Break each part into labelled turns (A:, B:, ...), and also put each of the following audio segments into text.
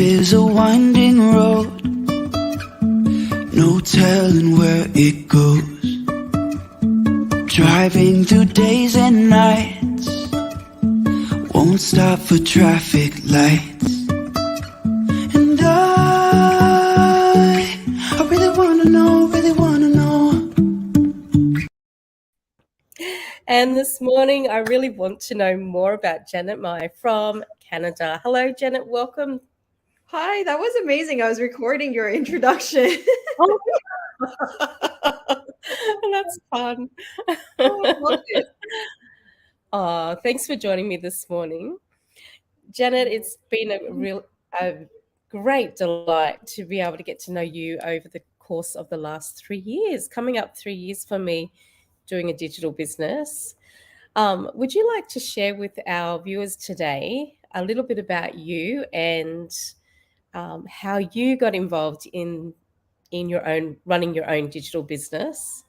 A: is a winding road, no telling where it goes. Driving through days and nights, won't stop for traffic lights. And I really wanna know, really wanna know.
B: And this morning, I really want to know more about Janet Mai from Canada. Hello, Janet. Welcome.
C: Hi, that was amazing. I was recording your introduction.
B: Oh, that's fun.
C: Oh, I love it.
B: Oh, thanks for joining me this morning. Janet, it's been a great delight to be able to get to know you over the course of the last 3 years, coming up 3 years for me doing a digital business. Would you like to share with our viewers today a little bit about you and how you got involved in your own running your own digital business?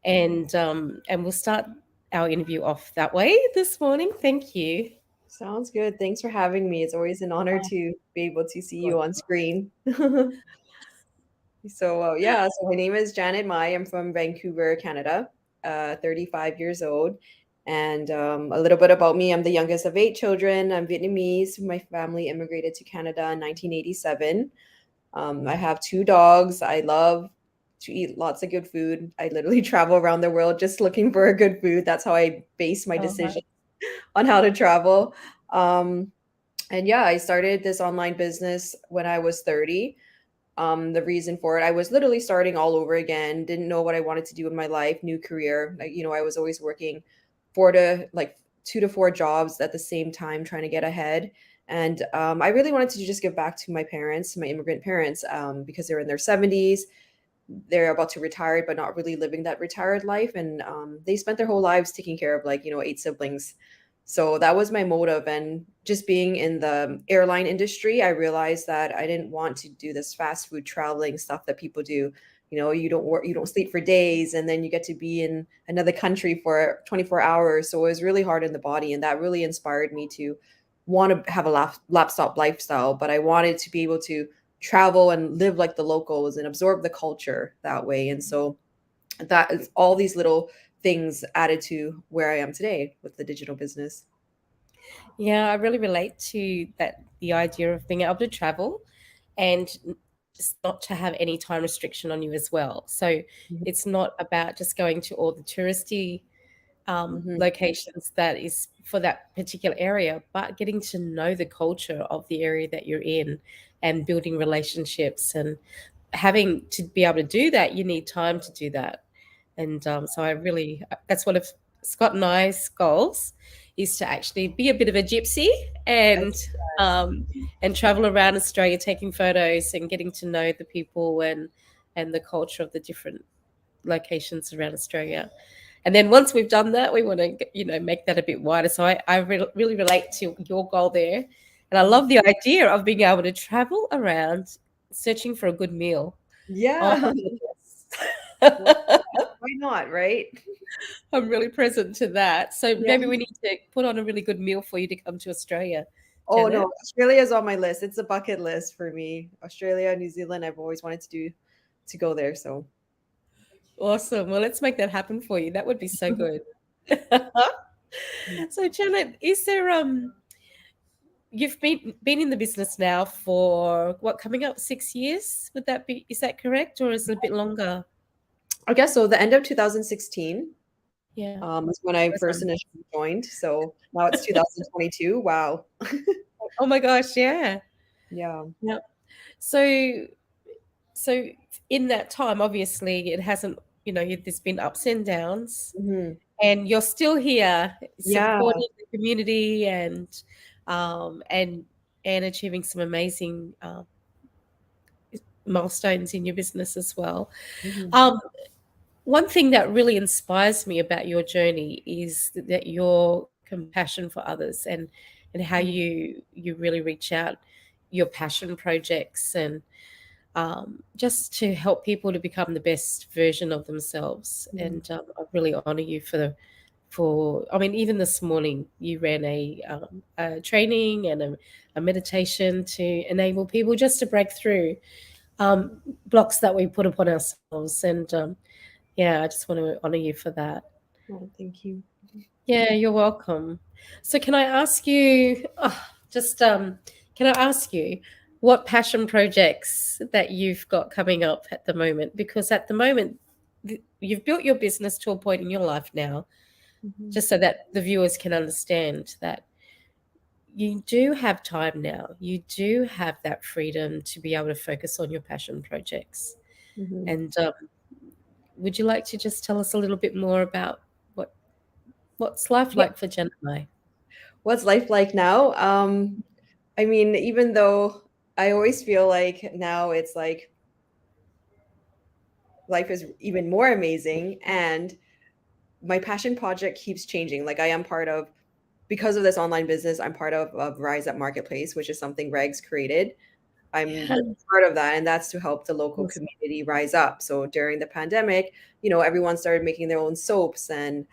B: And we'll start our interview off that way this morning. Thank you.
C: Sounds good. Thanks for having me. It's always an honor to be able to see you on screen. So my name is Janet Mai. I'm from Vancouver, Canada, 35 years old. And a little bit about me, I'm the youngest of 8 children. I'm Vietnamese. My family immigrated to Canada in 1987. I have 2 dogs. I love to eat lots of good food. I literally travel around the world just looking for a good food. That's how I base my decision on how to travel. Um, and yeah, I started this online business when I was 30. The reason for it, I was literally starting all over again, didn't know what I wanted to do in my life, new career. I was always working 2 to 4 jobs at the same time, trying to get ahead. And I really wanted to just give back to my parents, my immigrant parents, because they're in their 70s. They're about to retire, but not really living that retired life. And they spent their whole lives taking care of 8 siblings. So that was my motive. And just being in the airline industry, I realized that I didn't want to do this fast food traveling stuff that people do. You don't work, you don't sleep for days, and then you get to be in another country for 24 hours. So it was really hard in the body. And that really inspired me to want to have a laptop lifestyle, but I wanted to be able to travel and live like the locals and absorb the culture that way. And so that is all these little things added to where I am today with the digital business.
B: Yeah, I really relate to that, the idea of being able to travel and not to have any time restriction on you as well. So
C: Mhm.
B: it's not about just going to all the touristy
C: Mhm.
B: locations that is for that particular area, but getting to know the culture of the area that you're in and building relationships. And having to be able to do that, you need time to do that. And so that's one of Scott and I's goals, is to actually be a bit of a gypsy and um, travel around Australia, taking photos and getting to know the people and the culture of the different locations around Australia. And then once we've done that, we want to, make that a bit wider. So I really relate to your goal there. And I love the idea of being able to travel around searching for a good meal. Oh,
C: Yeah. Well,
B: yes.
C: why not, right?
B: I'm really present to that. So
C: Yeah.
B: maybe we need to put on a really good meal for you to come to Australia,
C: Oh
B: Janet.
C: no, Australia is on my list. It's a bucket list for me. Australia, New Zealand, I've always wanted to go there. So
B: Awesome. Well, let's make that happen for you. That would be so good.
C: Mhm.
B: So, Janet, is there you've been in the business now for what, coming up 6 years? Is that correct, or is it a bit longer?
C: I guess so. The end of 2016
B: Yeah.
C: was when I first
B: Awesome.
C: initially joined. So now it's 2022. Wow.
B: Oh my gosh, yeah.
C: Yeah.
B: Yeah. So so in that time, obviously it hasn't, there's been ups and downs,
C: Mhm.
B: and you're still here
C: Yeah.
B: supporting the community and um and achieving some amazing milestones in your business as well.
C: Mhm.
B: Um, One thing that really inspires me about your journey is that your compassion for others and how
C: Mhm.
B: you really reach out, your passion projects, and just to help people to become the best version of themselves.
C: Mhm.
B: And I really honor you I mean, even this morning you ran a training and a a meditation to enable people just to break through blocks that we put upon ourselves. And yeah, I just want to honor you for that.
C: Oh, thank you.
B: Yeah, you're welcome. So can I ask you, just can I ask you what passion projects that you've got coming up at the moment? Because at the moment, you've built your business to a point in your life now,
C: Mhm.
B: just so that the viewers can understand that you do have time now. You do have that freedom to be able to focus on your passion projects.
C: Mhm.
B: And would you like to just tell us a little bit more about what what's life
C: Yeah.
B: like for Janet Mai?
C: What's life like now? I mean, even though I always feel like now it's like life is even more amazing, and my passion project keeps changing. Like I am part of, because of this online business, I'm part of Rise Up Marketplace, which is something Regs created. I'm
B: Yeah.
C: part of that, and that's to help the local
B: Yes.
C: community rise up. So during the pandemic, everyone started making their own soaps and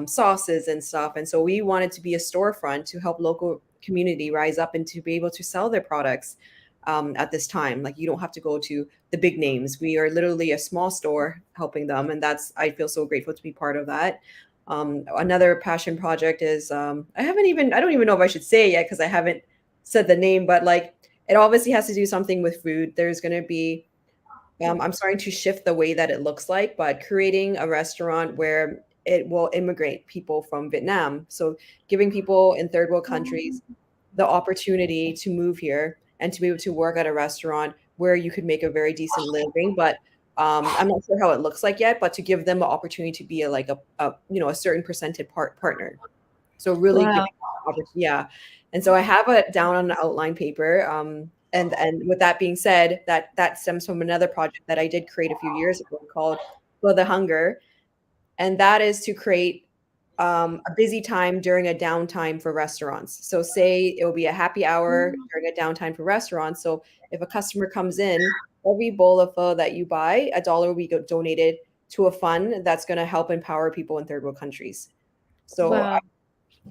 C: sauces and stuff, and so we wanted to be a storefront to help local community rise up and to be able to sell their products at this time. Like you don't have to go to the big names. We are literally a small store helping them, and that's I feel so grateful to be part of that. Another passion project is I don't even know if I should say it yet because I haven't said the name, but like it obviously has to do something with food. There's going to be, I'm starting to shift the way that it looks like, but creating a restaurant where it will immigrate people from Vietnam. So giving people in third world countries the opportunity to move here and to be able to work at a restaurant where you could make a very decent living. But I'm not sure how it looks like yet, but to give them the opportunity to be a certain percentage partner. So really
B: Wow.
C: giving yeah. And so I have it down on an outline paper. And with that being said, that stems from another project that I did create a few years ago called For the Hunger. And that is to create a busy time during a downtime for restaurants. So say it will be a happy hour during a downtime for restaurants. So if a customer comes in, every bowl of pho that you buy, $1 will be donated to a fund that's going to help empower people in third world countries. So
B: Wow.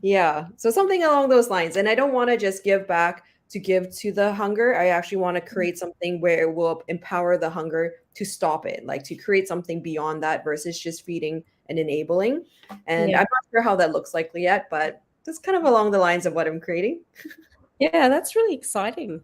C: yeah. So something along those lines. And I don't want to just give back to give to the hunger. I actually want to create something where it will empower the hunger to stop it, like to create something beyond that versus just feeding and enabling. And
B: Yeah.
C: I'm not sure how that looks like yet, but that's kind of along the lines of what I'm creating.
B: Yeah, that's really exciting.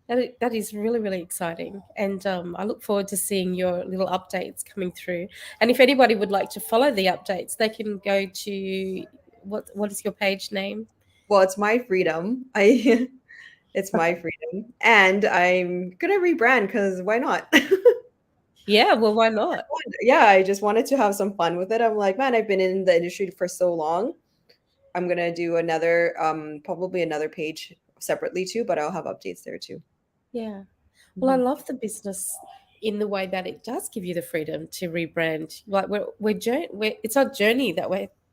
B: That is really, really exciting. And I look forward to seeing your little updates coming through. And if anybody would like to follow the updates, they can go to what is your page name?
C: Well, it's my freedom. I it's my freedom. And I'm gonna rebrand because why not?
B: Yeah, well, why not?
C: Yeah, I just wanted to have some fun with it. I'm like, man, I've been in the industry for so long. I'm gonna do another, probably another page separately too, but I'll have updates there too.
B: Yeah. Well, I
C: Mhm.
B: love the business in the way that it does give you the freedom to rebrand. Like we're it's our journey that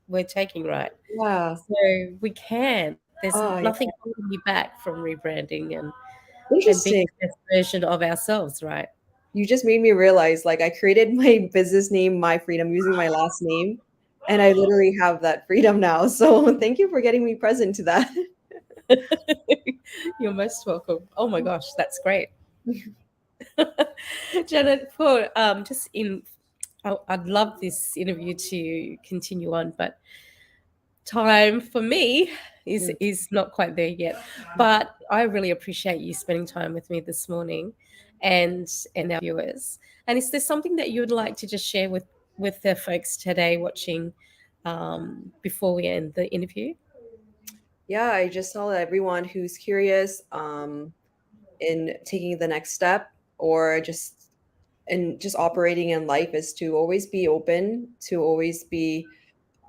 B: we're taking, right?
C: Yeah.
B: So we can. There's
C: Oh, yeah.
B: nothing holding you back from rebranding and being
C: Interesting.
B: the best version of ourselves, right?
C: You just made me realize, like, I created my business name, My Freedom, using my last name, and I literally have that freedom now. So thank you for getting me present to that.
B: You're most welcome. Oh my gosh, that's great. Janet, for just in, I'd love this interview to continue on, but time for me
C: Mm.
B: is not quite there yet. But I really appreciate you spending time with me this morning, and our viewers. And is there something that you would like to just share with the folks today watching before we end the interview?
C: Yeah, I just tell everyone who's curious in taking the next step or just operating in life is to always be open, to always be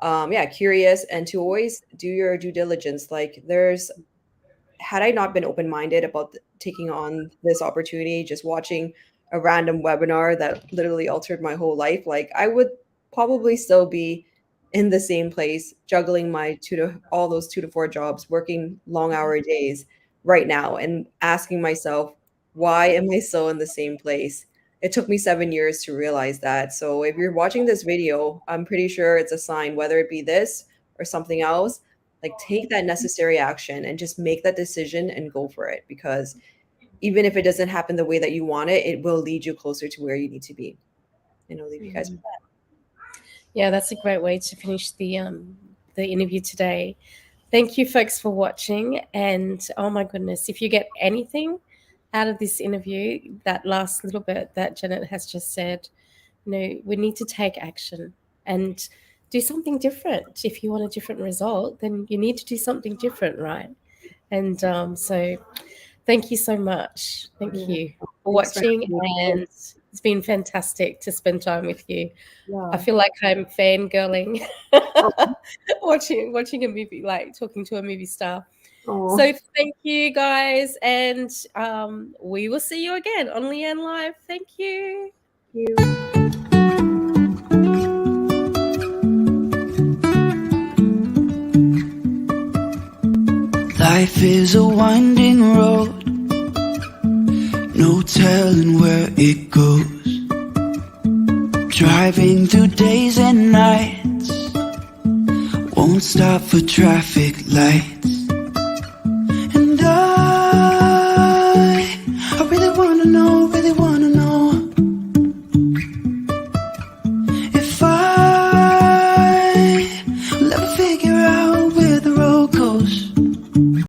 C: yeah, curious, and to always do your due diligence. Like there's had I not been open-minded about taking on this opportunity, just watching a random webinar that literally altered my whole life, like I would probably still be in the same place, juggling my all those 2 to 4 jobs, working long hour days right now, and asking myself, why am I still in the same place? It took me 7 years to realize that. So if you're watching this video, I'm pretty sure it's a sign, whether it be this or something else. Like, take that necessary action and just make that decision and go for it, because even if it doesn't happen the way that you want it, it will lead you closer to where you need to be. And I'll leave you guys with that.
B: Yeah, that's a great way to finish the interview today. Thank you, folks, for watching. And oh my goodness, if you get anything out of this interview, that last little bit that Janet has just said, we need to take action and do something different. If you want a different result, then you need to do something different, right? And so thank you so much. Thank you for watching. And it's been fantastic to spend time with you.
C: Yeah.
B: I feel like I'm fangirling watching a movie, like talking to a movie star.
C: Oh.
B: So thank you, guys. And we will see you again on Leanne Live. Thank you.
A: Life is a winding road, no telling where it goes. Driving through days and nights, won't stop for traffic lights.